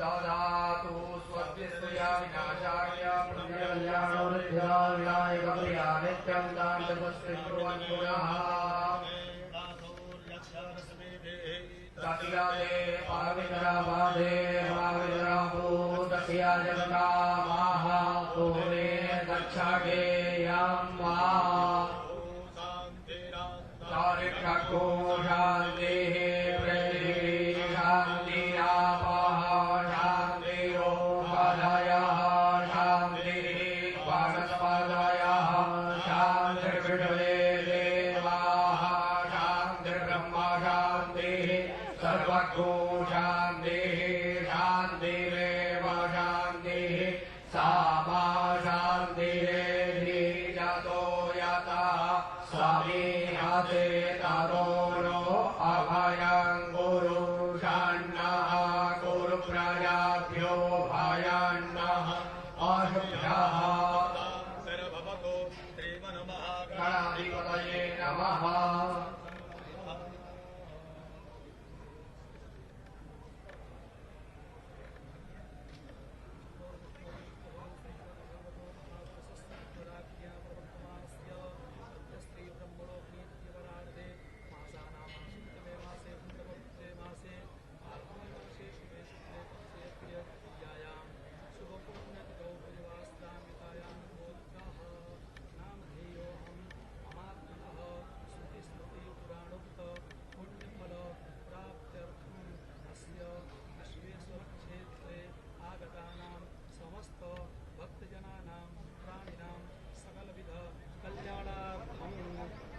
ददातु स्वस्तिस्तुया विनाशाय पुण्यकल्याणवृद्ध्या विनायकप्रिया नित्यं तां तपस्वी कुर्वन्तु नः तस्यादे पावित्रापादे पावित्राभूतस्या जगतामाः पूर्णे दक्षागे यं वा तारिक्षको शान्तिः पृथिवी शान्तिरापः शान्तिरोषधयः शान्तिः वनस्पतयः शान्तिर्विश्वे देवाः शान्तिर्ब्रह्म शान्तिः सर्वको शान्तिः शान्तिरेव शान्तिः सामा शान्तिरेधि यतो यतः स्वामीहते तरोरो अभयं गुरु षण्णः गुरु प्रजाभ्यो भयन्नः अशुभ्यः गणाधिपतये नमः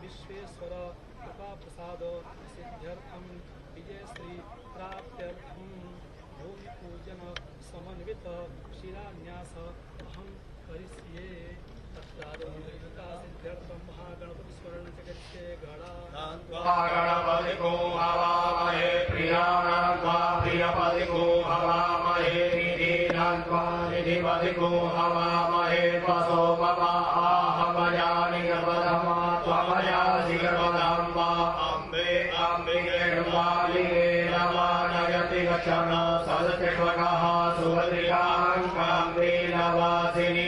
विश्वेश्वर कृपा प्रसाद सिद्ध्यर्थम विजयश्री प्राप्त्यर्थम भूमि पूजन समन्वित शिलान्यास अहं करिष्ये सिद्ध्यर्थम महागणपति स्मरण जगत्ये गणपति को हवामहे प्रियाणां प्रियपति को हवामहे निधीनां निधिपति को हवामहे वसो ममा आहमयानि गर्भधमा त्वमयासि गर्भधाम्बा अम्बे अम्बिके वालिके नमानयति गच्छन सदतिष्वकः सुभद्रिकां काम्बीनवासिनीं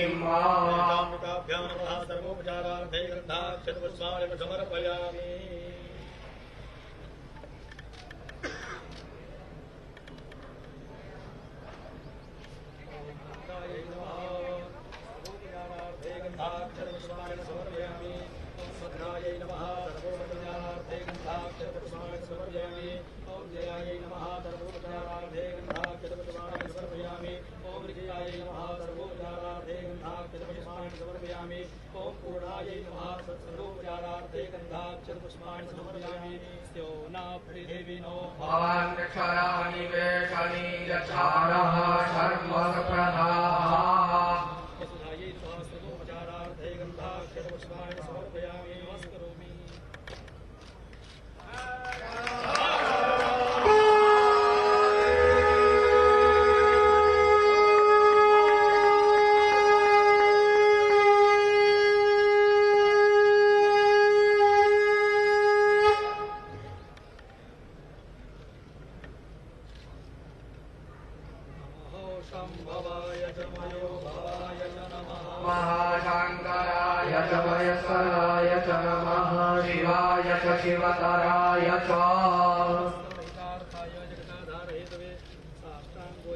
सर्वोपचारार्थे ग्रन्थाक्षरपुष्पाणि समर्पयामि भद्रायै नमः सर्वोपचारार्थे ग्रन्थाक्षरपुष्पाणि समर्पयामि ओम जयायै नमः सर्वोपचारार्थे ग्रन्थाक्षरपुष्पाणि समर्पयामि ओम विजयायै नमः सर्वोपचारार्थे ग्रन्थाक्षरपुष्पाणि समर्पयामि ओम पूर्णायै नमः सर्वोपचारार्थे ग्रन्थाक्षरपुष्पाणि समर्पयामि स्यो न पृथिवीनो भवान् क्षराणि वेषणि यच्छारः शर्मसप्रधाः वसुधायै नमः सर्वोपचारार्थे ग्रन्थाक्षरपुष्पाणि समर्पयामि नमस्करोमि शंभवाय च मयो भवाय च नमः महाशांकराय च महेश्वराय च नमः शिवाय च शिवतराय च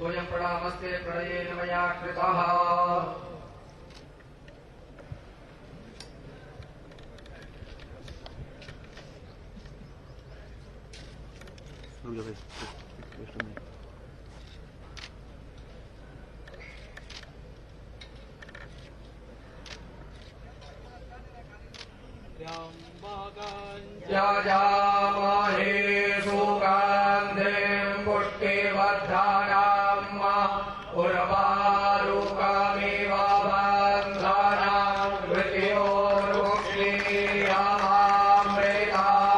वयं प्रणामस्ते प्रणयेन मया कृतः यजामहे सुगन्धिं पुष्टिवर्धनम् उर्वारुकमिव बन्धनं मृत्योर्मुक्तियमामृतात्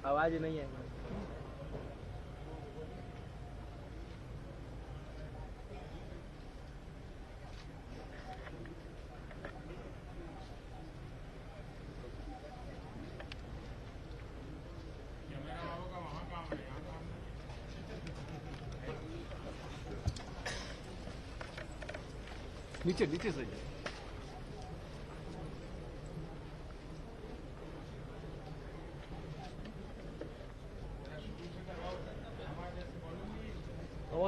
आवाज नहीं है। नीचे नीचे सही है।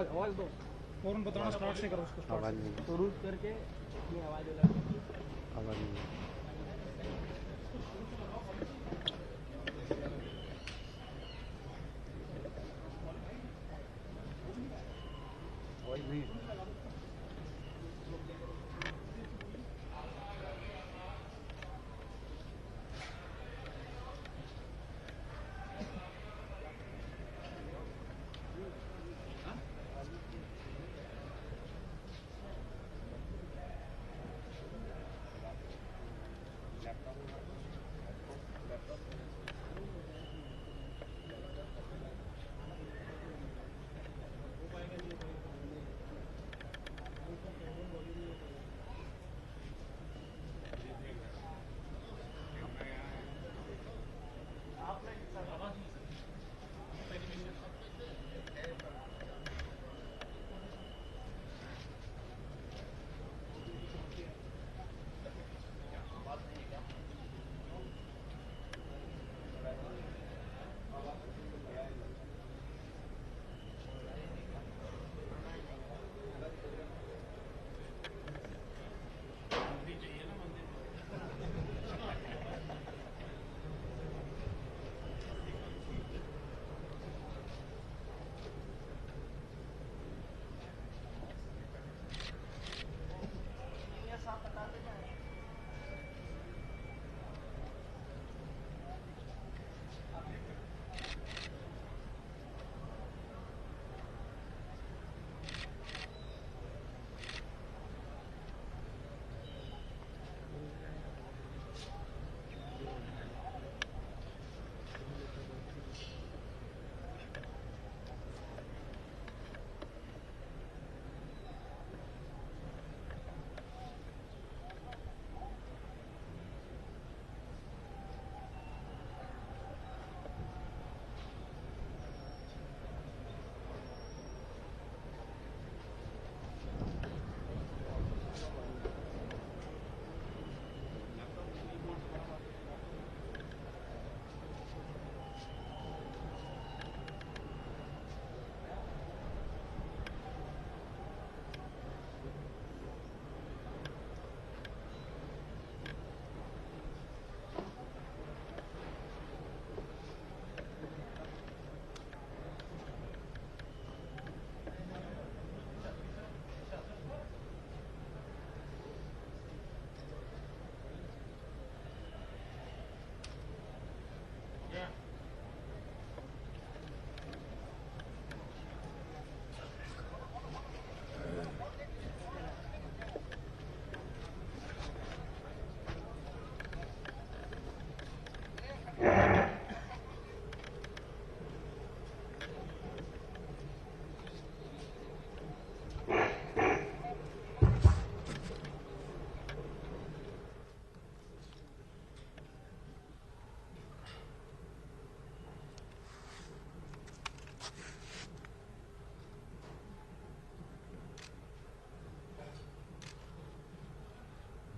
आवाज दो फौरन बताना स्टार्ट से करो उसको आवाज नहीं तो रूट करके अपनी आवाज आवाज नहीं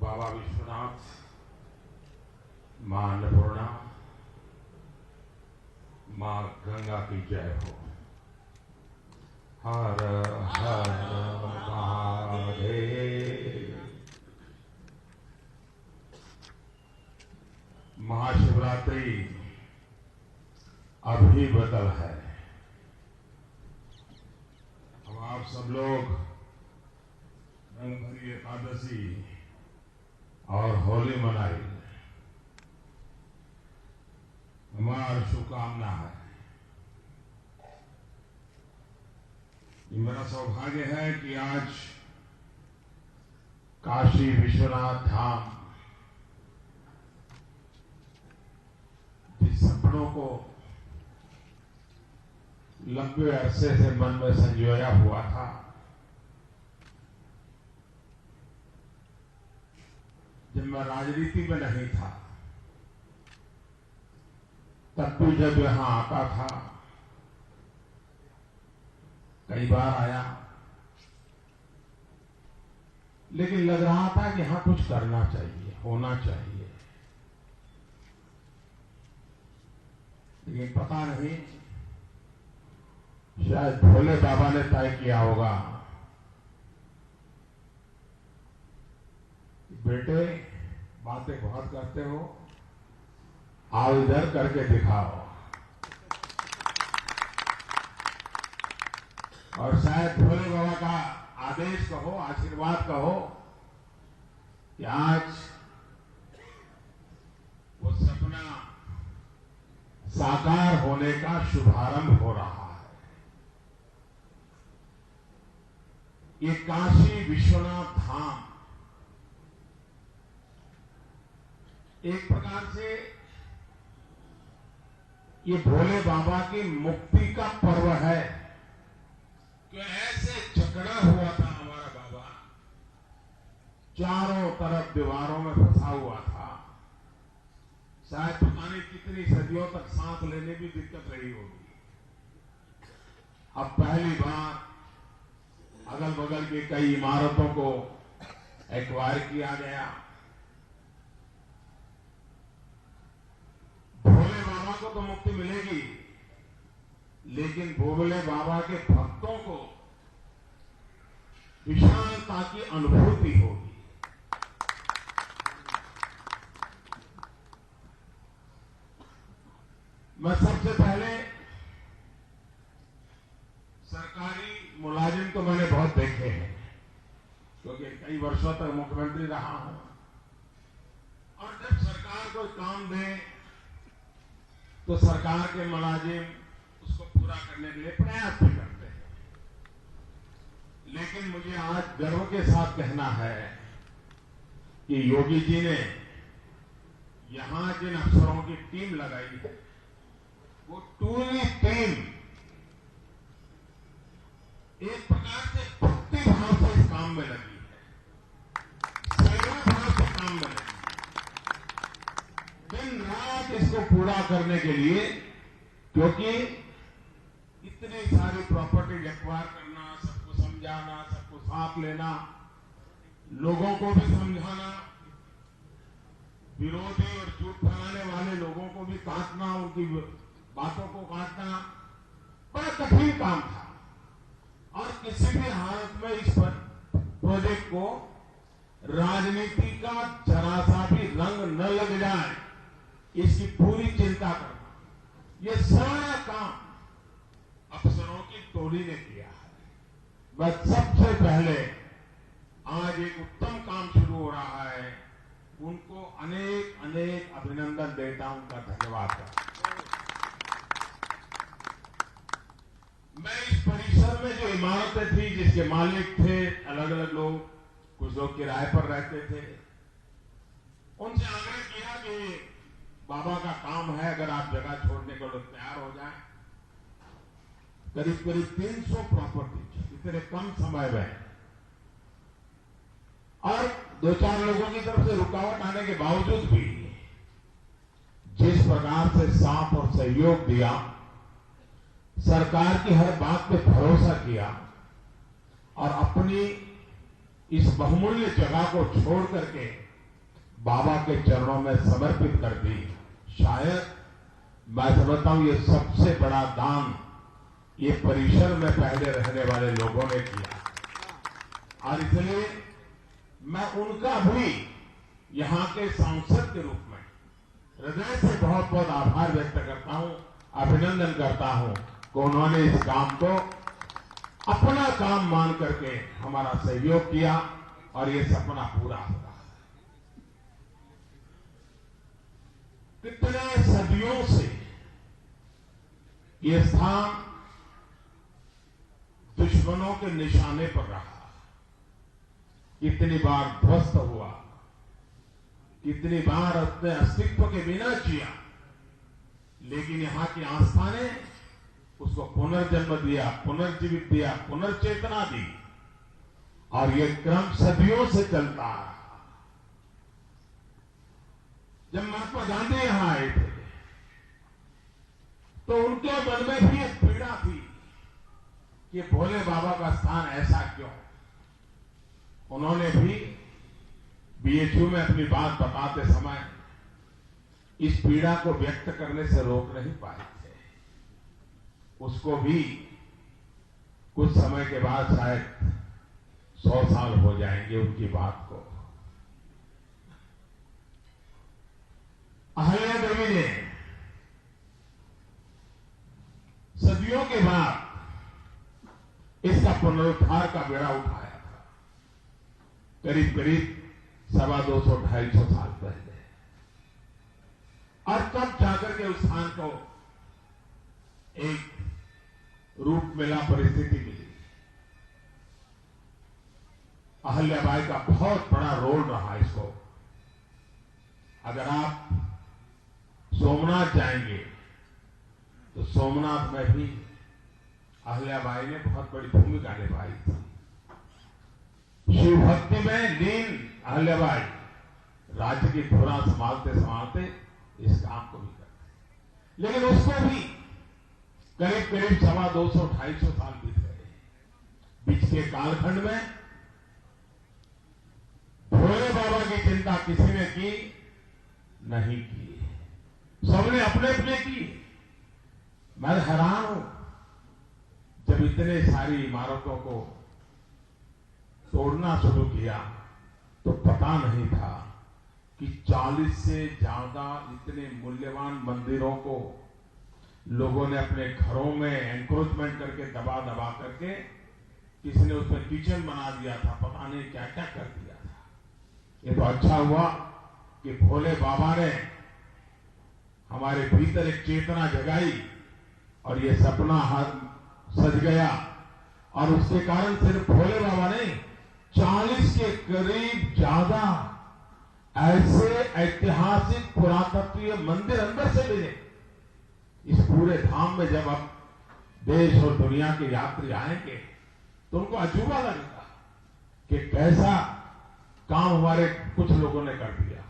बाबा विश्वनाथ, मां अन्नपूर्णा, मां गंगा की जय हो। हर हर महादेव। महाशिवरात्रि अभी बदल है। अब आप सब लोग रंगभरी एकादशी और होली मनाई, हमारी शुभकामना है। मेरा सौभाग्य है कि आज काशी विश्वनाथ धाम जिस सपनों को लंबे अरसे से मन में संजोया हुआ था, जब मैं राजनीति में नहीं था तब भी जब यहां आता था, कई बार आया, लेकिन लग रहा था कि यहां कुछ करना चाहिए, होना चाहिए। लेकिन पता नहीं, शायद भोले बाबा ने तय किया होगा, बेटे बातें बहुत करते हो, आओ इधर करके दिखाओ। और शायद भोले बाबा का आदेश कहो, आशीर्वाद कहो कि आज वो सपना साकार होने का शुभारंभ हो रहा है। ये काशी विश्वनाथ धाम एक प्रकार से ये भोले बाबा की मुक्ति का पर्व है। कि ऐसे जकड़ा हुआ था हमारा बाबा, चारों तरफ दीवारों में फंसा हुआ था, शायद पता नहीं कितनी सदियों तक सांस लेने की दिक्कत रही होगी। अब पहली बार अगल बगल की कई इमारतों को एक्वायर किया गया। भोले बाबा को तो मुक्ति मिलेगी, लेकिन भोले बाबा के भक्तों को विशालता की अनुभूति होगी। मैं सबसे पहले सरकारी मुलाजिम तो मैंने बहुत देखे हैं, क्योंकि कई वर्षों तक मुख्यमंत्री रहा हूं, और जब सरकार कोई काम दे तो सरकार के मुलाजिम उसको पूरा करने के लिए प्रयास भी करते हैं। लेकिन मुझे आज गर्व के साथ कहना है कि योगी जी ने यहां जिन अफसरों की टीम लगाई है, वो पूरी टीम एक प्रकार से भक्ति भाव से इस काम में लगी है, सेवा भाव से काम में लगी, दिन रात इसको पूरा करने के लिए। क्योंकि इतनी सारी प्रॉपर्टी एक्वायर करना, सबको समझाना, सबको साथ लेना, लोगों को भी समझाना, विरोधी और झूठ फैलाने वाले लोगों को भी काटना, उनकी बातों को काटना बड़ा कठिन काम था। और किसी भी हालत में इस प्रोजेक्ट को राजनीति का जरा सा भी रंग न लग जाए, इसकी पूरी चिंता करना, ये सारा काम अफसरों की टोली ने किया है। बस सबसे पहले आज एक उत्तम काम शुरू हो रहा है, उनको अनेक अनेक अभिनंदन देता हूं, उनका धन्यवाद करता हूं। मैं इस परिसर में जो इमारतें थी, जिसके मालिक थे अलग अलग लोग, कुछ लोग किराए पर रहते थे, उनसे आग्रह किया कि बाबा का काम है, अगर आप जगह छोड़ने को लोग तैयार हो जाएं। करीब करीब 300 प्रॉपर्टी इतने कम समय में, और 2-4 लोगों की तरफ से रुकावट आने के बावजूद भी जिस प्रकार से साथ और सहयोग दिया, सरकार की हर बात पे भरोसा किया और अपनी इस बहुमूल्य जगह को छोड़ करके बाबा के चरणों में समर्पित कर दी, शायद मैं समझता हूं ये सबसे बड़ा दान ये परिसर में पहले रहने वाले लोगों ने किया, और इसलिए मैं उनका भी यहां के सांसद के रूप में हृदय से बहुत बहुत आभार व्यक्त करता हूं, अभिनंदन करता हूं कि उन्होंने इस काम को अपना काम मान करके हमारा सहयोग किया और ये सपना पूरा हुआ। कितने सदियों से ये स्थान दुश्मनों के निशाने पर रहा, कितनी बार ध्वस्त हुआ, कितनी बार अपने अस्तित्व के बिना जिया, लेकिन यहां की आस्था ने उसको पुनर्जन्म दिया, पुनर्जीवित दिया, पुनर्चेतना दी, और ये क्रम सदियों से चलता रहा। जब महात्मा गांधी यहां आए थे तो उनके मन में भी एक पीड़ा थी कि भोले बाबा का स्थान ऐसा क्यों। उन्होंने भी बीएचयू में अपनी बात बताते समय इस पीड़ा को व्यक्त करने से रोक नहीं पाए थे। उसको भी कुछ समय के बाद शायद 100 साल हो जाएंगे उनकी बात को। अहल्या देवी ने सदियों के बाद इसका पुनरुद्धार का बेड़ा उठाया था, करीब करीब 250-250 साल पहले, और तब जाकर के उस स्थान को एक रूप मिला, परिस्थिति मिली। अहल्याबाई का बहुत बड़ा रोल रहा इसको। अगर आप सोमनाथ जाएंगे तो सोमनाथ में भी अहल्याबाई ने बहुत बड़ी भूमिका निभाई थी। शिव भक्ति में लीन अहल्याबाई राज्य की धुरा संभालते संभालते इस काम को भी करते, लेकिन उसको भी करीब करीब 250-250 साल बीत गए। बीच के कालखंड में भोले बाबा की चिंता किसी ने की नहीं की, सबने अपने अपने की। मैं हैरान हूं, जब इतने सारी इमारतों को तोड़ना शुरू किया तो पता नहीं था कि 40 से ज्यादा इतने मूल्यवान मंदिरों को लोगों ने अपने घरों में एनक्रोचमेंट करके दबा दबा करके, किसी ने उसमें किचन बना दिया था, पता नहीं क्या क्या कर दिया था। ये तो अच्छा हुआ कि भोले बाबा ने हमारे भीतर एक चेतना जगाई और ये सपना सज गया, और उसके कारण सिर्फ भोले बाबा नहीं, 40 के करीब ज्यादा ऐसे ऐतिहासिक पुरातत्वीय मंदिर अंदर से मिले। इस पूरे धाम में जब अब देश और दुनिया के यात्री आएंगे तो उनको अजूबा लगेगा कि कैसा काम हमारे कुछ लोगों ने कर दिया।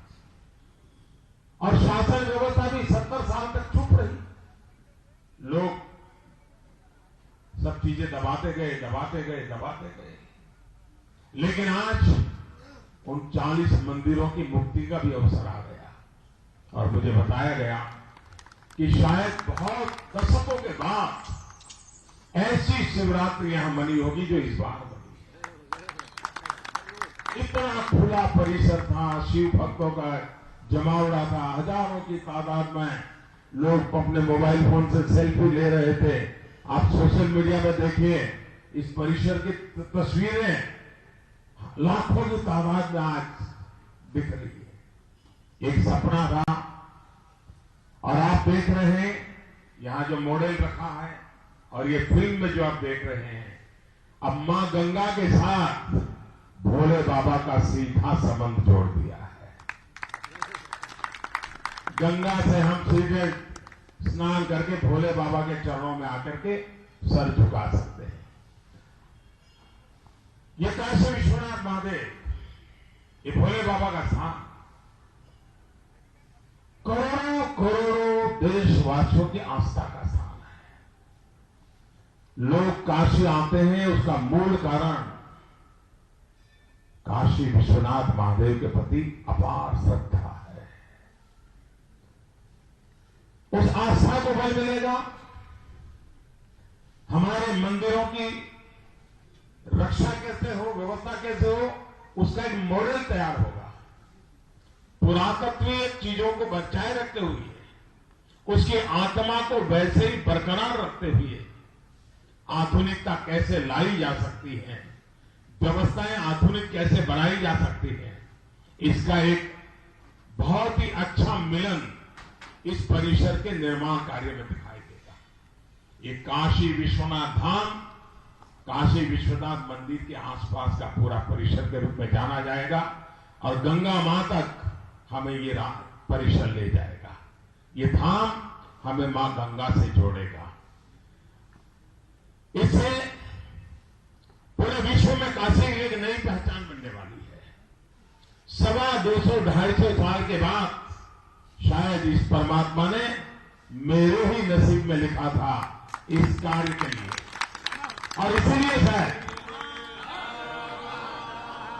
और शासन व्यवस्था भी 70 साल तक चुप रही, लोग सब चीजें दबाते गए, दबाते गए, दबाते गए। लेकिन आज उन 40 मंदिरों की मुक्ति का भी अवसर आ गया, और मुझे बताया गया कि शायद बहुत दशकों के बाद ऐसी शिवरात्रि यहां मनी होगी जो इस बार बनी है। इतना खुला परिसर था, शिव भक्तों का जमावड़ा था, हजारों की तादाद में लोग अपने मोबाइल फोन से सेल्फी ले रहे थे। आप सोशल मीडिया में देखिए, इस परिसर की तस्वीरें लाखों की तादाद में आज दिख रही है। एक सपना था, और आप देख रहे हैं यहां जो मॉडल रखा है और ये फिल्म में जो आप देख रहे हैं, अब मां गंगा के साथ भोले बाबा का सीधा संबंध जोड़ दिया है। गंगा से हम सीधे स्नान करके भोले बाबा के चरणों में आकर के सर झुका सकते हैं। ये काशी विश्वनाथ महादेव, ये भोले बाबा का स्थान, करोड़ों करोड़ों देशवासियों की आस्था का स्थान है। लोग काशी आते हैं, उसका मूल कारण काशी विश्वनाथ महादेव के प्रति अपार श्रद्धा है। उस आस्था को बल मिलेगा, हमारे मंदिरों की रक्षा कैसे हो, व्यवस्था कैसे हो, उसका एक मॉडल तैयार होगा। पुरातत्वीय चीजों को बचाए रखते हुए, उसकी आत्मा को वैसे ही बरकरार रखते हुए आधुनिकता कैसे लाई जा सकती है, व्यवस्थाएं आधुनिक कैसे बनाई जा सकती है, इसका एक बहुत ही अच्छा मिलन इस परिसर के निर्माण कार्य में दिखाई देगा। ये काशी विश्वनाथ धाम, काशी विश्वनाथ मंदिर के आसपास का पूरा परिसर के रूप में जाना जाएगा और गंगा मां तक हमें ये परिसर ले जाएगा। ये धाम हमें मां गंगा से जोड़ेगा। इससे पूरे विश्व में काशी एक नई पहचान बनने वाली है। 250-250 साल के बाद शायद इस परमात्मा ने मेरे ही नसीब में लिखा था इस कार्य के लिए, और इसीलिए शायद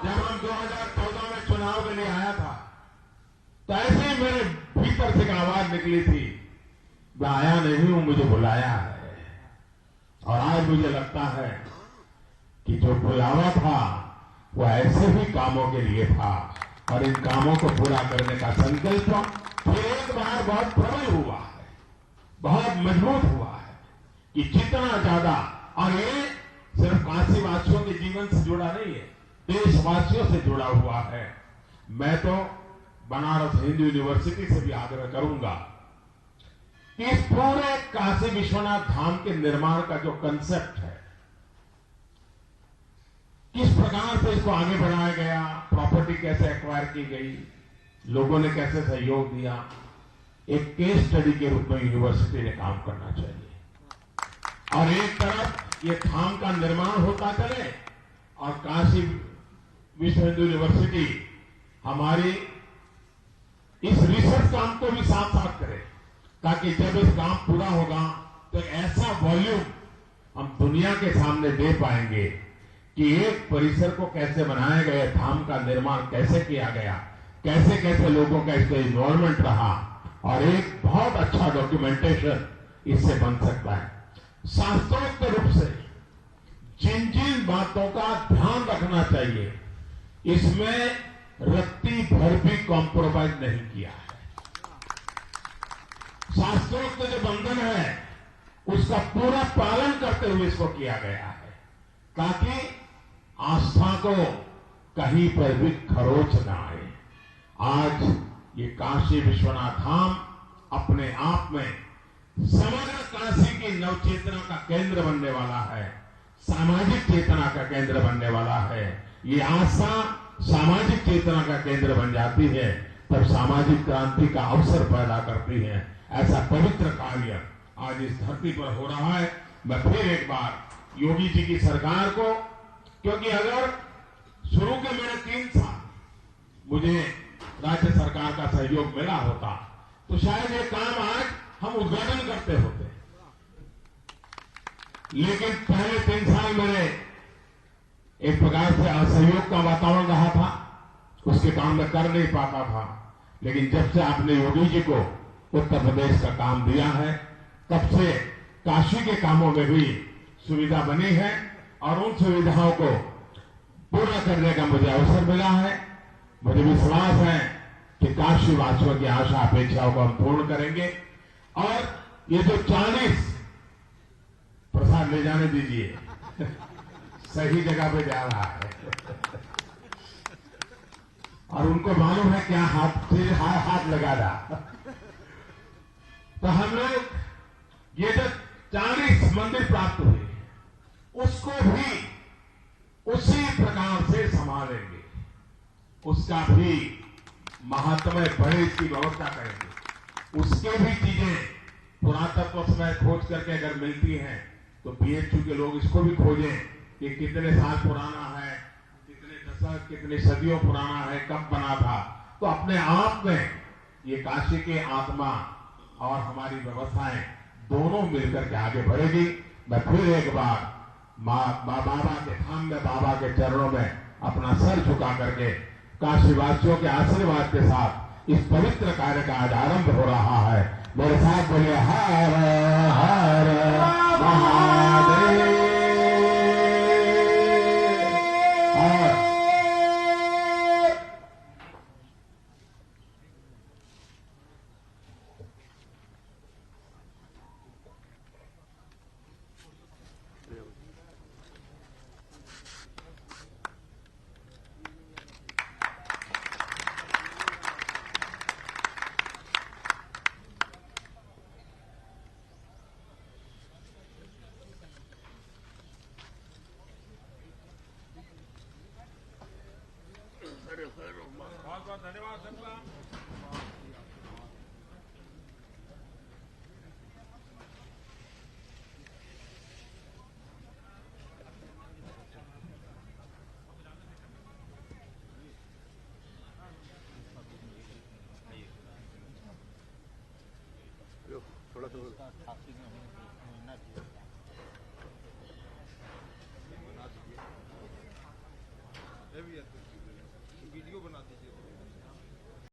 जब हम 2014 में चुनाव के लिए आया था तो ऐसे ही मेरे भीतर से एक आवाज निकली थी, मैं आया नहीं हूं, मुझे बुलाया है। और आज मुझे लगता है कि जो बुलावा था वो ऐसे ही कामों के लिए था, और इन कामों को पूरा करने का संकल्प फिर एक बार बहुत प्रबल हुआ है, बहुत मजबूत हुआ है कि जितना ज्यादा, और ये सिर्फ काशीवासियों के जीवन से जुड़ा नहीं है, देशवासियों से जुड़ा हुआ है। मैं तो बनारस हिंदू यूनिवर्सिटी से भी आग्रह करूंगा कि इस पूरे काशी विश्वनाथ धाम के निर्माण का जो कंसेप्ट है, किस प्रकार से इसको आगे बढ़ाया गया, प्रॉपर्टी कैसे एक्वायर की गई, लोगों ने कैसे सहयोग दिया, एक केस स्टडी के रूप में यूनिवर्सिटी ने काम करना चाहिए। और एक तरफ ये धाम का निर्माण होता चले और काशी विश्व हिंदू यूनिवर्सिटी हमारी इस रिसर्च काम को भी साथ साथ करे, ताकि जब इस काम पूरा होगा तो ऐसा वॉल्यूम हम दुनिया के सामने दे पाएंगे कि एक परिसर को कैसे बनाया गया, धाम का निर्माण कैसे किया गया, कैसे कैसे लोगों का इसमें इन्वॉल्वमेंट रहा, और एक बहुत अच्छा डॉक्यूमेंटेशन इससे बन सकता है। शास्त्रोक्त रूप से जिन जिन बातों का ध्यान रखना चाहिए, इसमें रत्ती भर भी कॉम्प्रोमाइज नहीं किया है। शास्त्रोक्त जो बंधन है उसका पूरा पालन करते हुए इसको किया गया है, ताकि आस्था को कहीं पर भी खरोच न आए। आज ये काशी विश्वनाथ धाम अपने आप में समग्र काशी की नवचेतना का केंद्र बनने वाला है, सामाजिक चेतना का केंद्र बनने वाला है। ये आस्था सामाजिक चेतना का केंद्र बन जाती है, तब सामाजिक क्रांति का अवसर पैदा करती है। ऐसा पवित्र कार्य आज इस धरती पर हो रहा है। मैं फिर एक बार योगी जी की सरकार को, क्योंकि अगर शुरू के मेरे 3 साल मुझे राज्य सरकार का सहयोग मिला होता तो शायद ये काम आज हम उद्घाटन करते होते, लेकिन पहले 3 साल मेरे एक प्रकार से असहयोग का वातावरण रहा था, उसके काम में कर नहीं पाता था। लेकिन जब से आपने योगी जी को उत्तर प्रदेश का काम दिया है, तब से काशी के कामों में भी सुविधा बनी है, और उन सुविधाओं को पूरा करने का मुझे अवसर मिला है। मुझे विश्वास है कि काशी वासियों की आशा अपेक्षाओं को हम पूर्ण करेंगे। और ये जो 40 प्रसाद ले जाने दीजिए, सही जगह पे जा रहा है, और उनको मालूम है क्या हाथ लगा रहा। तो हम लोग ये जो 40 मंदिर प्राप्त हुए, उसको भी उसी प्रकार से संभालेंगे, उसका भी महात्म्य बड़े इसकी व्यवस्था करेंगे। उसके भी चीजें पुरातत्व समय खोज करके अगर मिलती हैं तो बीएचयू के लोग इसको भी खोजें कि कितने साल पुराना है, कितने दशक, कितनी सदियों पुराना है, कब बना था। तो अपने आप में ये काशी के आत्मा और हमारी व्यवस्थाएं दोनों मिलकर के आगे बढ़ेगी। मैं फिर एक बार बाबा के धाम में, बाबा के चरणों में अपना सर झुका करके काशीवासियों के आशीर्वाद के साथ इस पवित्र कार्य का आज आरंभ हो रहा है। मेरे साथ बोलिए हर हर महादेव। बहुत बहुत धन्यवाद सबका। थोड़ा सा वीडियो बना दीजिए।